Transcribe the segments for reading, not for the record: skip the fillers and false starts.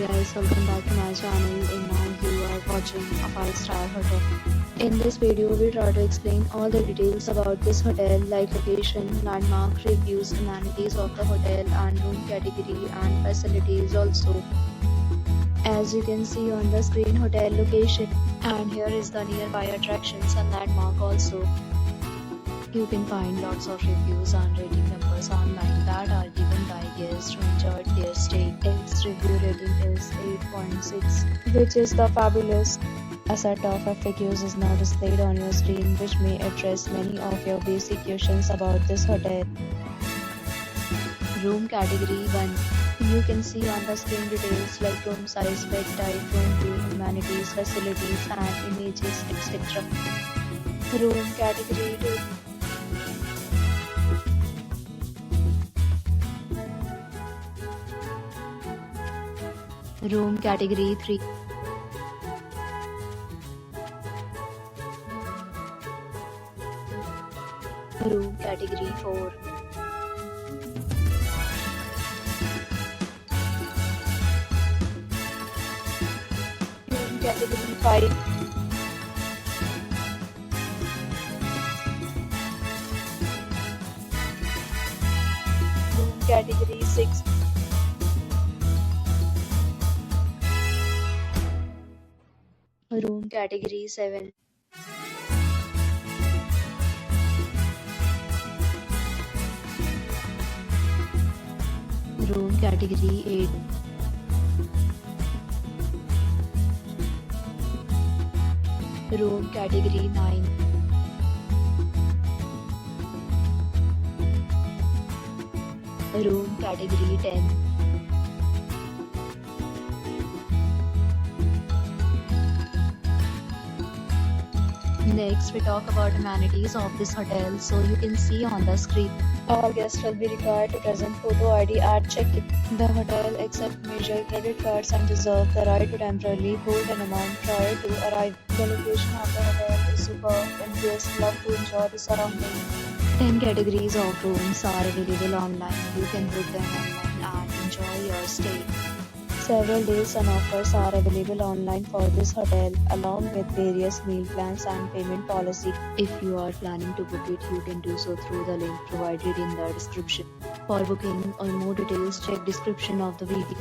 guys, welcome back to my channel, and now you are watching a 5-star hotel. In this video, we try to explain all the details about this hotel like location, landmark, reviews, amenities of the hotel and room category and facilities also. As you can see on the screen, hotel location, and here is the nearby attractions and landmark also. You can find lots of reviews and rating numbers online that are given by guests who enjoyed their stay. Its review rating is 8.6, which is the fabulous. A set of FAQs is now displayed on your screen, which may address many of your basic questions about this hotel. Room category 1. You can see on the screen details like room size, bed type, room view, amenities, facilities, and images, etc. Room category 2. Room category 3. Room category 4. Room category 5. Room category 6. Room category 7. Room category 8. Room category 9. Room category 10. Next, we talk about amenities of this hotel. So you can see on the screen, all guests will be required to present photo ID at check-in. The hotel accepts major credit cards and reserves the right to temporarily hold an amount prior to arrival. The location of the hotel is superb and guests love to enjoy the surroundings. 10 categories of rooms are available online. You can book them online and enjoy your stay. Several deals and offers are available online for this hotel, along with various meal plans and payment policy. If you are planning to book it, you can do so through the link provided in the description. For booking or more details, check description of the video.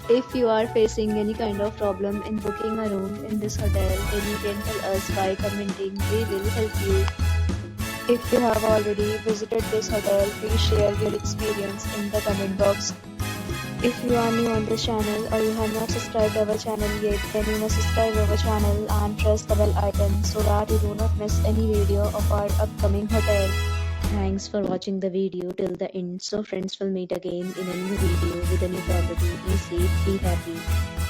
If you are facing any kind of problem in booking a room in this hotel, then you can tell us by commenting. We will help you. If you have already visited this hotel, please share your experience in the comment box. If you are new on this channel or you have not subscribed our channel yet, then you must subscribe our channel and press the bell icon so that you do not miss any video of our upcoming hotel. Thanks for watching the video till the end. So friends, will meet again in a new video with a new property. Be safe, be happy.